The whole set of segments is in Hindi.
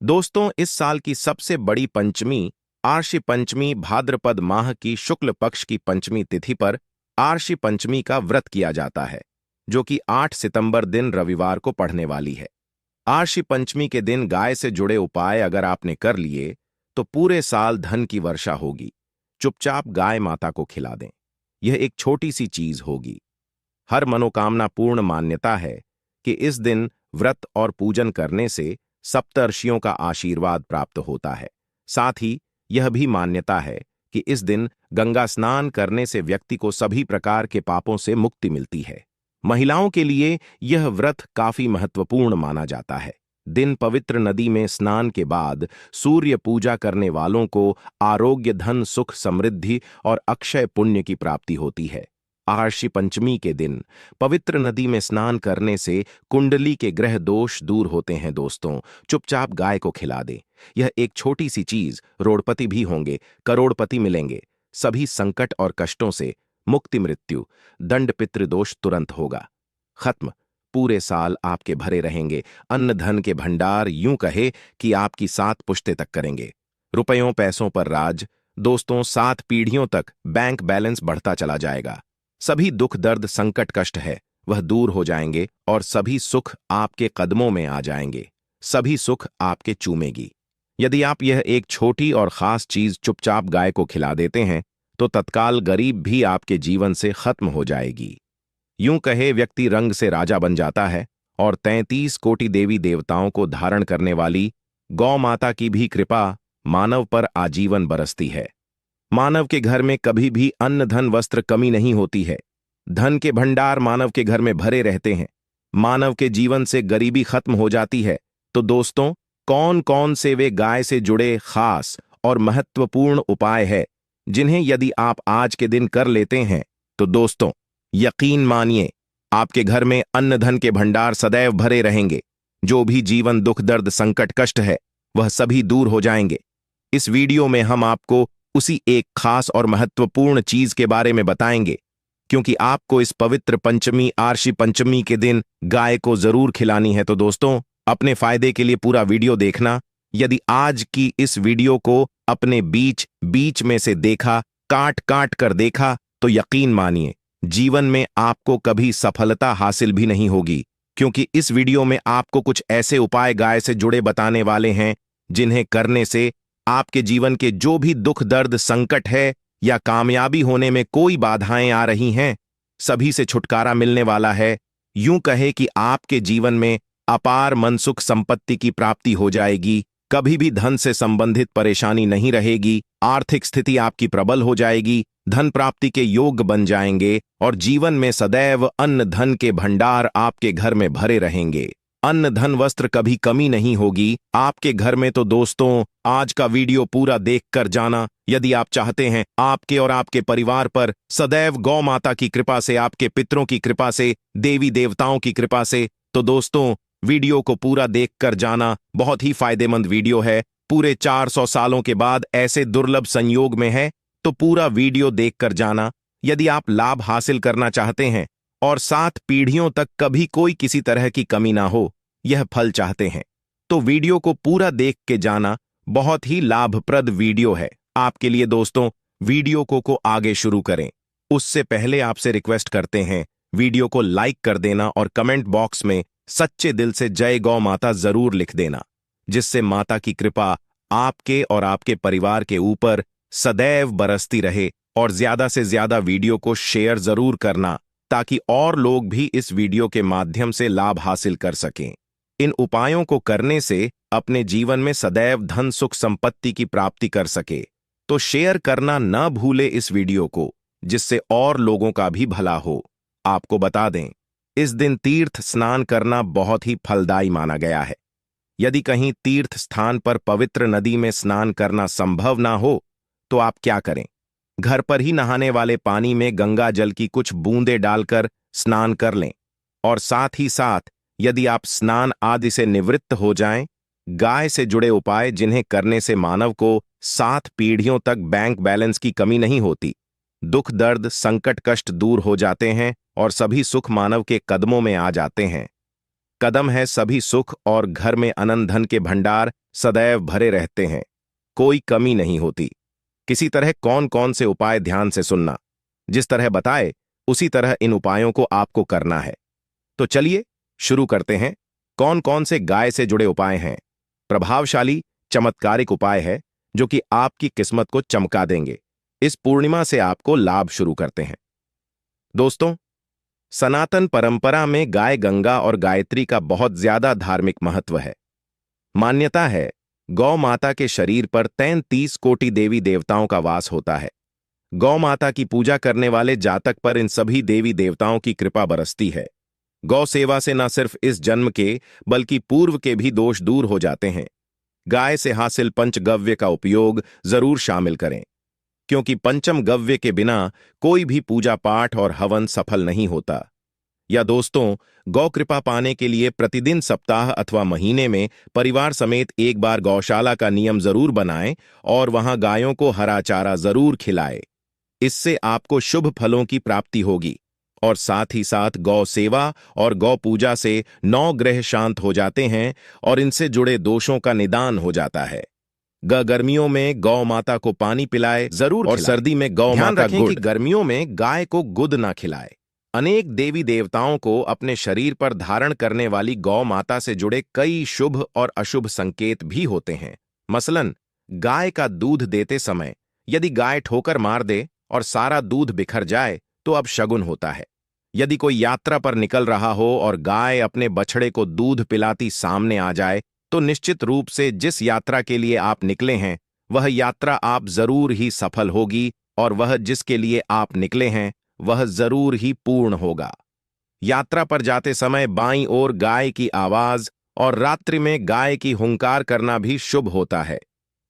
दोस्तों, इस साल की सबसे बड़ी पंचमी आर्षि पंचमी भाद्रपद माह की शुक्ल पक्ष की पंचमी तिथि पर आर्षि पंचमी का व्रत किया जाता है, जो कि 8 सितंबर दिन रविवार को पड़ने वाली है। आर्षि पंचमी के दिन गाय से जुड़े उपाय अगर आपने कर लिए तो पूरे साल धन की वर्षा होगी। चुपचाप गाय माता को खिला दें। यह एक छोटी सी चीज होगी। हर मनोकामना पूर्ण मान्यता है कि इस दिन व्रत और पूजन करने से सप्तर्षियों का आशीर्वाद प्राप्त होता है। साथ ही यह भी मान्यता है कि इस दिन गंगा स्नान करने से व्यक्ति को सभी प्रकार के पापों से मुक्ति मिलती है। महिलाओं के लिए यह व्रत काफी महत्वपूर्ण माना जाता है। दिन पवित्र नदी में स्नान के बाद सूर्य पूजा करने वालों को आरोग्य, धन, सुख, समृद्धि और अक्षय पुण्य की प्राप्ति होती है। आर्षि पंचमी के दिन पवित्र नदी में स्नान करने से कुंडली के ग्रह दोष दूर होते हैं। दोस्तों, चुपचाप गाय को खिला दे। यह एक छोटी सी चीज, रोड़पति भी होंगे, करोड़पति मिलेंगे। सभी संकट और कष्टों से मुक्ति, मृत्यु, दंड, पितृदोष तुरंत होगा खत्म। पूरे साल आपके भरे रहेंगे। अन्न धन के भंडार यूं कहे कि आपकी 7 पुश्ते तक करेंगे। रुपयों पैसों पर राज। दोस्तों, 7 पीढ़ियों तक बैंक बैलेंस बढ़ता चला जाएगा। सभी दुख, दर्द, संकट, कष्ट है वह दूर हो जाएंगे और सभी सुख आपके कदमों में आ जाएंगे। सभी सुख आपके चूमेगी। यदि आप यह एक छोटी और खास चीज चुपचाप गाय को खिला देते हैं तो तत्काल गरीब भी आपके जीवन से खत्म हो जाएगी। यूं कहे व्यक्ति रंग से राजा बन जाता है और 33 कोटि देवी देवताओं को धारण करने वाली गौ माता की भी कृपा मानव पर आजीवन बरसती है। मानव के घर में कभी भी अन्न, धन, वस्त्र कमी नहीं होती है। धन के भंडार मानव के घर में भरे रहते हैं। मानव के जीवन से गरीबी खत्म हो जाती है। तो दोस्तों, कौन कौन से वे गाय से जुड़े खास और महत्वपूर्ण उपाय है जिन्हें यदि आप आज के दिन कर लेते हैं तो दोस्तों, यकीन मानिए आपके घर में अन्न धन के भंडार सदैव भरे रहेंगे। जो भी जीवन दुख, दर्द, संकट, कष्ट है वह सभी दूर हो जाएंगे। इस वीडियो में हम आपको उसी एक खास और महत्वपूर्ण चीज के बारे में बताएंगे, क्योंकि आपको इस पवित्र पंचमी आर्षि पंचमी के दिन गाय को जरूर खिलानी है। तो दोस्तों, अपने फायदे के लिए पूरा वीडियो देखना। यदि आज की इस वीडियो को अपने बीच बीच में से देखा, काट काट कर देखा, तो यकीन मानिए जीवन में आपको कभी सफलता हासिल भी नहीं होगी, क्योंकि इस वीडियो में आपको कुछ ऐसे उपाय गाय से जुड़े बताने वाले हैं जिन्हें करने से आपके जीवन के जो भी दुख, दर्द, संकट है या कामयाबी होने में कोई बाधाएं आ रही हैं, सभी से छुटकारा मिलने वाला है। यूं कहे कि आपके जीवन में अपार मन, सुख, संपत्ति की प्राप्ति हो जाएगी। कभी भी धन से संबंधित परेशानी नहीं रहेगी। आर्थिक स्थिति आपकी प्रबल हो जाएगी। धन प्राप्ति के योग बन जाएंगे और जीवन में सदैव अन्न धन के भंडार आपके घर में भरे रहेंगे। अन्न धन वस्त्र कभी कमी नहीं होगी आपके घर में। तो दोस्तों, आज का वीडियो पूरा देखकर जाना। यदि आप चाहते हैं आपके और आपके परिवार पर सदैव गौ माता की कृपा से, आपके पितरों की कृपा से, देवी देवताओं की कृपा से, तो दोस्तों वीडियो को पूरा देखकर जाना। बहुत ही फायदेमंद वीडियो है। पूरे 400 सालों के बाद ऐसे दुर्लभ संयोग में है, तो पूरा वीडियो देखकर जाना। यदि आप लाभ हासिल करना चाहते हैं और 7 पीढ़ियों तक कभी कोई किसी तरह की कमी ना हो, यह फल चाहते हैं, तो वीडियो को पूरा देख के जाना। बहुत ही लाभप्रद वीडियो है आपके लिए। दोस्तों, वीडियो को आगे शुरू करें उससे पहले आपसे रिक्वेस्ट करते हैं वीडियो को लाइक कर देना और कमेंट बॉक्स में सच्चे दिल से जय गौ माता जरूर लिख देना, जिससे माता की कृपा आपके और आपके परिवार के ऊपर सदैव बरसती रहे। और ज्यादा से ज्यादा वीडियो को शेयर जरूर करना, ताकि और लोग भी इस वीडियो के माध्यम से लाभ हासिल कर सकें। इन उपायों को करने से अपने जीवन में सदैव धन, सुख, संपत्ति की प्राप्ति कर सके। तो शेयर करना न भूले इस वीडियो को, जिससे और लोगों का भी भला हो। आपको बता दें, इस दिन तीर्थ स्नान करना बहुत ही फलदायी माना गया है। यदि कहीं तीर्थ स्थान पर पवित्र नदी में स्नान करना संभव ना हो तो आप क्या करें, घर पर ही नहाने वाले पानी में गंगा जल की कुछ बूंदें डालकर स्नान कर लें। और साथ ही साथ यदि आप स्नान आदि से निवृत्त हो जाएं, गाय से जुड़े उपाय जिन्हें करने से मानव को 7 पीढ़ियों तक बैंक बैलेंस की कमी नहीं होती, दुख, दर्द, संकट, कष्ट दूर हो जाते हैं और सभी सुख मानव के कदमों में आ जाते हैं। कदम है सभी सुख और घर में अनंत धन के भंडार सदैव भरे रहते हैं, कोई कमी नहीं होती। किसी तरह कौन कौन से उपाय ध्यान से सुनना, जिस तरह बताए उसी तरह इन उपायों को आपको करना है। तो चलिए शुरू करते हैं। कौन कौन से गाय से जुड़े उपाय हैं? प्रभावशाली चमत्कारिक उपाय है जो कि आपकी किस्मत को चमका देंगे। इस पूर्णिमा से आपको लाभ शुरू करते हैं। दोस्तों, सनातन परंपरा में गाय गंगा और गायत्री का बहुत ज्यादा धार्मिक महत्व है। मान्यता है गौ माता के शरीर पर 33 कोटि देवी देवताओं का वास होता है। गौ माता की पूजा करने वाले जातक पर इन सभी देवी देवताओं की कृपा बरसती है। गौ सेवा से न सिर्फ इस जन्म के बल्कि पूर्व के भी दोष दूर हो जाते हैं। गाय से हासिल पंचगव्य का उपयोग जरूर शामिल करें, क्योंकि पंचम गव्य के बिना कोई भी पूजा पाठ और हवन सफल नहीं होता। या दोस्तों, गौ कृपा पाने के लिए प्रतिदिन सप्ताह अथवा महीने में परिवार समेत एक बार गौशाला का नियम जरूर बनाएं और वहां गायों को हरा चारा जरूर खिलाएं। इससे आपको शुभ फलों की प्राप्ति होगी और साथ ही साथ गौ सेवा और गौ पूजा से 9 ग्रह शांत हो जाते हैं और इनसे जुड़े दोषों का निदान हो जाता है। गर्मियों में गौ माता को पानी पिलाए जरूर और सर्दी में गौ माता गुड़। गर्मियों में गाय को गुद ना खिलाए। अनेक देवी देवताओं को अपने शरीर पर धारण करने वाली गौ माता से जुड़े कई शुभ और अशुभ संकेत भी होते हैं। मसलन, गाय का दूध देते समय यदि गाय ठोकर मार दे और सारा दूध बिखर जाए तो अब शगुन होता है। यदि कोई यात्रा पर निकल रहा हो और गाय अपने बछड़े को दूध पिलाती सामने आ जाए तो निश्चित रूप से जिस यात्रा के लिए आप निकले हैं वह यात्रा आप जरूर ही सफल होगी और वह जिसके लिए आप निकले हैं वह जरूर ही पूर्ण होगा। यात्रा पर जाते समय बाईं ओर गाय की आवाज और रात्रि में गाय की हुंकार करना भी शुभ होता है।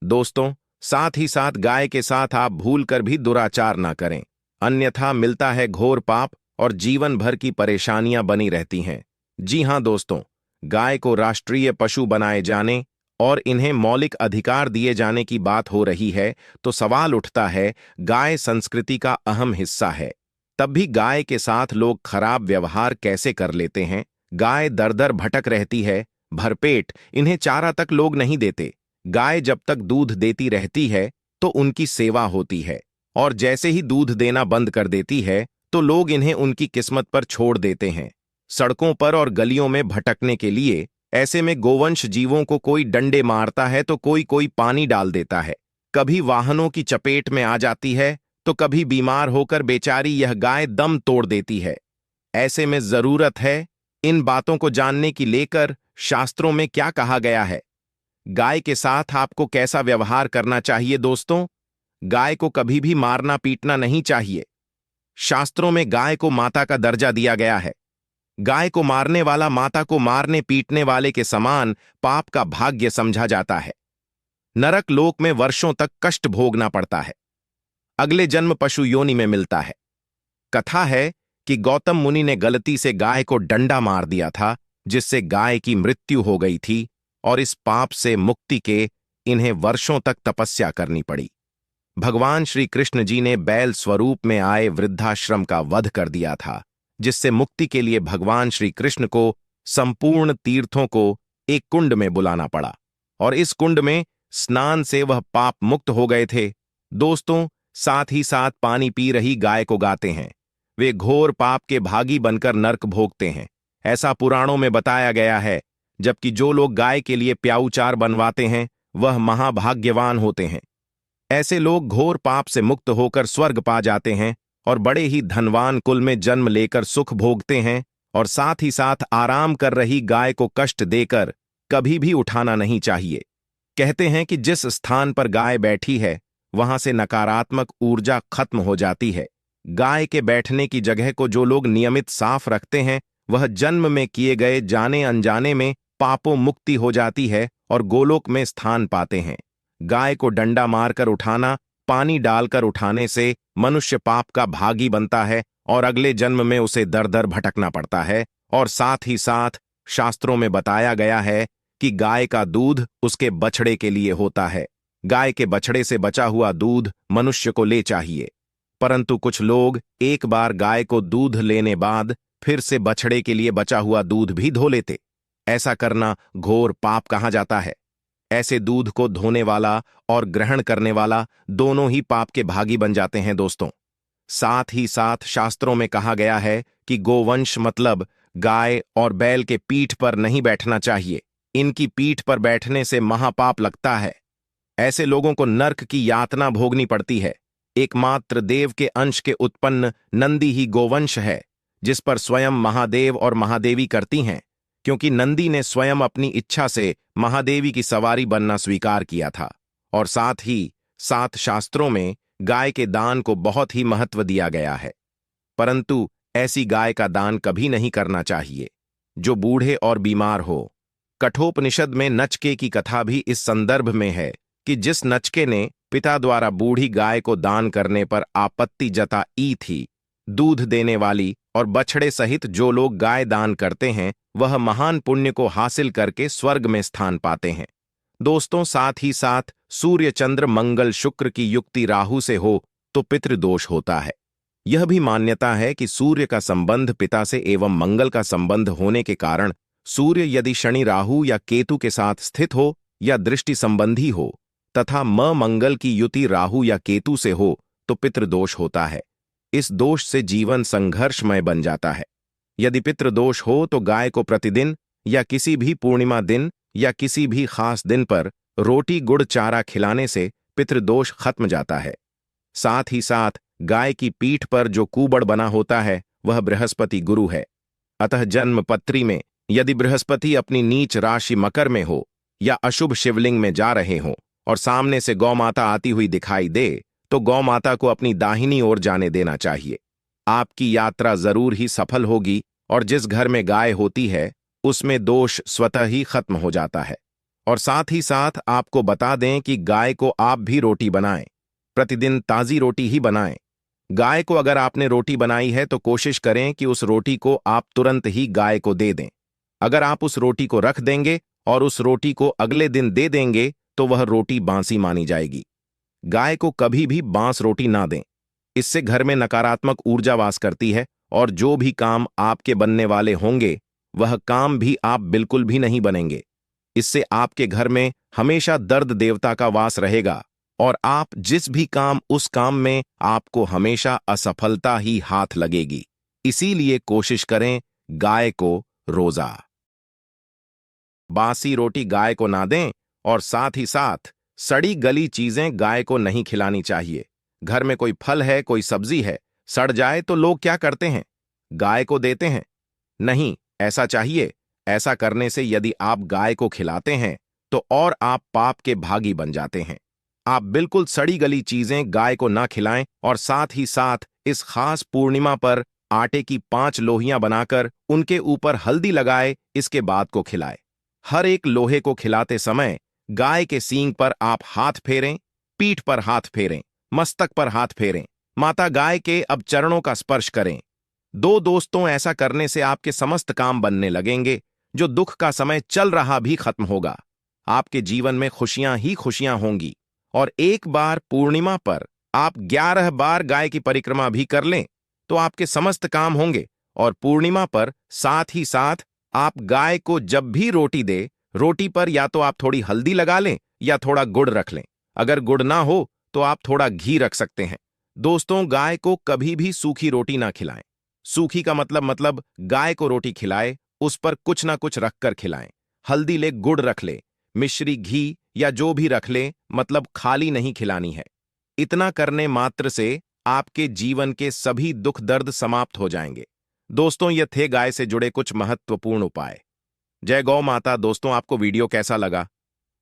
दोस्तों, साथ ही साथ गाय के साथ आप भूलकर भी दुराचार ना करें, अन्यथा मिलता है घोर पाप और जीवन भर की परेशानियां बनी रहती हैं। जी हां दोस्तों, गाय को राष्ट्रीय पशु बनाए जाने और इन्हें मौलिक अधिकार दिए जाने की बात हो रही है तो सवाल उठता है, गाय संस्कृति का अहम हिस्सा है, तब भी गाय के साथ लोग खराब व्यवहार कैसे कर लेते हैं? गाय दर दर भटक रहती है, भरपेट इन्हें चारा तक लोग नहीं देते। गाय जब तक दूध देती रहती है तो उनकी सेवा होती है और जैसे ही दूध देना बंद कर देती है तो लोग इन्हें उनकी किस्मत पर छोड़ देते हैं, सड़कों पर और गलियों में भटकने के लिए। ऐसे में गोवंश जीवों को कोई डंडे मारता है तो कोई कोई पानी डाल देता है, कभी वाहनों की चपेट में आ जाती है तो कभी बीमार होकर बेचारी यह गाय दम तोड़ देती है। ऐसे में जरूरत है इन बातों को जानने की लेकर शास्त्रों में क्या कहा गया है, गाय के साथ आपको कैसा व्यवहार करना चाहिए। दोस्तों, गाय को कभी भी मारना पीटना नहीं चाहिए। शास्त्रों में गाय को माता का दर्जा दिया गया है। गाय को मारने वाला माता को मारने पीटने वाले के समान पाप का भाग्य समझा जाता है। नरक लोक में वर्षों तक कष्ट भोगना पड़ता है, अगले जन्म पशु योनि में मिलता है। कथा है कि गौतम मुनि ने गलती से गाय को डंडा मार दिया था, जिससे गाय की मृत्यु हो गई थी और इस पाप से मुक्ति के इन्हें वर्षों तक तपस्या करनी पड़ी। भगवान श्री कृष्ण जी ने बैल स्वरूप में आए वृद्धाश्रम का वध कर दिया था, जिससे मुक्ति के लिए भगवान श्री कृष्ण को संपूर्ण तीर्थों को एक कुंड में बुलाना पड़ा और इस कुंड में स्नान से वह पाप मुक्त हो गए थे। दोस्तों, साथ ही साथ पानी पी रही गाय को गाते हैं, वे घोर पाप के भागी बनकर नरक भोगते हैं, ऐसा पुराणों में बताया गया है। जबकि जो लोग गाय के लिए प्याऊचार बनवाते हैं वह महाभाग्यवान होते हैं। ऐसे लोग घोर पाप से मुक्त होकर स्वर्ग पा जाते हैं और बड़े ही धनवान कुल में जन्म लेकर सुख भोगते हैं और साथ ही साथ आराम कर रही गाय को कष्ट देकर कभी भी उठाना नहीं चाहिए। कहते हैं कि जिस स्थान पर गाय बैठी है वहां से नकारात्मक ऊर्जा खत्म हो जाती है। गाय के बैठने की जगह को जो लोग नियमित साफ रखते हैं वह जन्म में किए गए जाने अनजाने में पापों मुक्ति हो जाती है और गोलोक में स्थान पाते हैं। गाय को डंडा मारकर उठाना, पानी डालकर उठाने से मनुष्य पाप का भागी बनता है और अगले जन्म में उसे दर दर भटकना पड़ता है। और साथ ही साथ शास्त्रों में बताया गया है कि गाय का दूध उसके बछड़े के लिए होता है। गाय के बछड़े से बचा हुआ दूध मनुष्य को ले चाहिए, परंतु कुछ लोग एक बार गाय को दूध लेने बाद फिर से बछड़े के लिए बचा हुआ दूध भी धो लेते। ऐसा करना घोर पाप कहा जाता है। ऐसे दूध को धोने वाला और ग्रहण करने वाला दोनों ही पाप के भागी बन जाते हैं दोस्तों। साथ ही साथ शास्त्रों में कहा गया है कि गोवंश मतलब गाय और बैल के पीठ पर नहीं बैठना चाहिए। इनकी पीठ पर बैठने से महापाप लगता है। ऐसे लोगों को नर्क की यातना भोगनी पड़ती है। एकमात्र देव के अंश के उत्पन्न नंदी ही गोवंश है, जिस पर स्वयं महादेव और महादेवी करती हैं, क्योंकि नंदी ने स्वयं अपनी इच्छा से महादेवी की सवारी बनना स्वीकार किया था। और साथ ही साथ शास्त्रों में गाय के दान को बहुत ही महत्व दिया गया है। परंतु ऐसी गाय का दान कभी नहीं करना चाहिए जो बूढ़े और बीमार हो। कठोपनिषद में नचके की कथा भी इस संदर्भ में है कि जिस नचके ने पिता द्वारा बूढ़ी गाय को दान करने पर आपत्ति जताई थी, दूध देने वाली और बछड़े सहित जो लोग गाय दान करते हैं वह महान पुण्य को हासिल करके स्वर्ग में स्थान पाते हैं। दोस्तों, साथ ही साथ सूर्य चंद्र मंगल शुक्र की युक्ति राहु से हो तो पितृदोष होता है। यह भी मान्यता है कि सूर्य का संबंध पिता से एवं मंगल का संबंध होने के कारण सूर्य यदि शनि राहु या केतु के साथ स्थित हो या दृष्टि संबंधी हो तथा मंगल की युति राहु या केतु से हो तो पितृदोष होता है। इस दोष से जीवन संघर्षमय बन जाता है। यदि पितृदोष हो तो गाय को प्रतिदिन या किसी भी पूर्णिमा दिन या किसी भी खास दिन पर रोटी गुड़ चारा खिलाने से पितृदोष खत्म जाता है। साथ ही साथ गाय की पीठ पर जो कूबड़ बना होता है वह बृहस्पति गुरु है। अतः जन्म पत्री में यदि बृहस्पति अपनी नीच राशि मकर में हो या अशुभ शिवलिंग में जा रहे हों और सामने से गौ माता आती हुई दिखाई दे तो गौ माता को अपनी दाहिनी ओर जाने देना चाहिए। आपकी यात्रा जरूर ही सफल होगी और जिस घर में गाय होती है उसमें दोष स्वतः ही खत्म हो जाता है। और साथ ही साथ आपको बता दें कि गाय को आप भी रोटी बनाएं, प्रतिदिन ताजी रोटी ही बनाएं। गाय को अगर आपने रोटी बनाई है तो कोशिश करें कि उस रोटी को आप तुरंत ही गाय को दे दें। अगर आप उस रोटी को रख देंगे और उस रोटी को अगले दिन दे देंगे तो वह रोटी बासी मानी जाएगी। गाय को कभी भी बांस रोटी ना दें, इससे घर में नकारात्मक ऊर्जा वास करती है और जो भी काम आपके बनने वाले होंगे वह काम भी आप बिल्कुल भी नहीं बनेंगे। इससे आपके घर में हमेशा दर्द देवता का वास रहेगा और आप जिस भी काम उस काम में आपको हमेशा असफलता ही हाथ लगेगी। इसीलिए कोशिश करें गाय को रोजा बासी रोटी गाय को ना दें और साथ ही साथ सड़ी गली चीजें गाय को नहीं खिलानी चाहिए। घर में कोई फल है, कोई सब्जी है, सड़ जाए तो लोग क्या करते हैं? गाय को देते हैं। नहीं ऐसा चाहिए। ऐसा करने से यदि आप गाय को खिलाते हैं तो और आप पाप के भागी बन जाते हैं। आप बिल्कुल सड़ी गली चीजें गाय को ना खिलाएं और साथ ही साथ इस खास पूर्णिमा पर आटे की 5 लोहियां बनाकर उनके ऊपर हल्दी लगाए, इसके बाद को खिलाए। हर एक लोहे को खिलाते समय गाय के सींग पर आप हाथ फेरें, पीठ पर हाथ फेरें, मस्तक पर हाथ फेरें, माता गाय के अब चरणों का स्पर्श करें। दोस्तों, ऐसा करने से आपके समस्त काम बनने लगेंगे। जो दुख का समय चल रहा भी खत्म होगा। आपके जीवन में खुशियां ही खुशियां होंगी। और एक बार पूर्णिमा पर आप 11 बार गाय की परिक्रमा भी कर लें तो आपके समस्त काम होंगे। और पूर्णिमा पर साथ ही साथ आप गाय को जब भी रोटी दे, रोटी पर या तो आप थोड़ी हल्दी लगा लें या थोड़ा गुड़ रख लें। अगर गुड़ ना हो तो आप थोड़ा घी रख सकते हैं। दोस्तों, गाय को कभी भी सूखी रोटी ना खिलाएं। सूखी का मतलब गाय को रोटी खिलाए, उस पर कुछ ना कुछ रखकर खिलाएं। हल्दी ले, गुड़ रख ले, मिश्री, घी या जो भी रख ले, मतलब खाली नहीं खिलानी है। इतना करने मात्र से आपके जीवन के सभी दुख दर्द समाप्त हो जाएंगे। दोस्तों, ये थे गाय से जुड़े कुछ महत्वपूर्ण उपाय। जय गौ माता। दोस्तों, आपको वीडियो कैसा लगा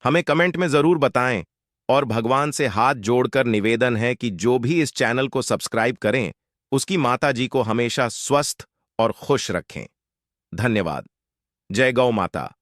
हमें कमेंट में जरूर बताएं और भगवान से हाथ जोड़कर निवेदन है कि जो भी इस चैनल को सब्सक्राइब करें उसकी माता जी को हमेशा स्वस्थ और खुश रखें। धन्यवाद। जय गौ माता।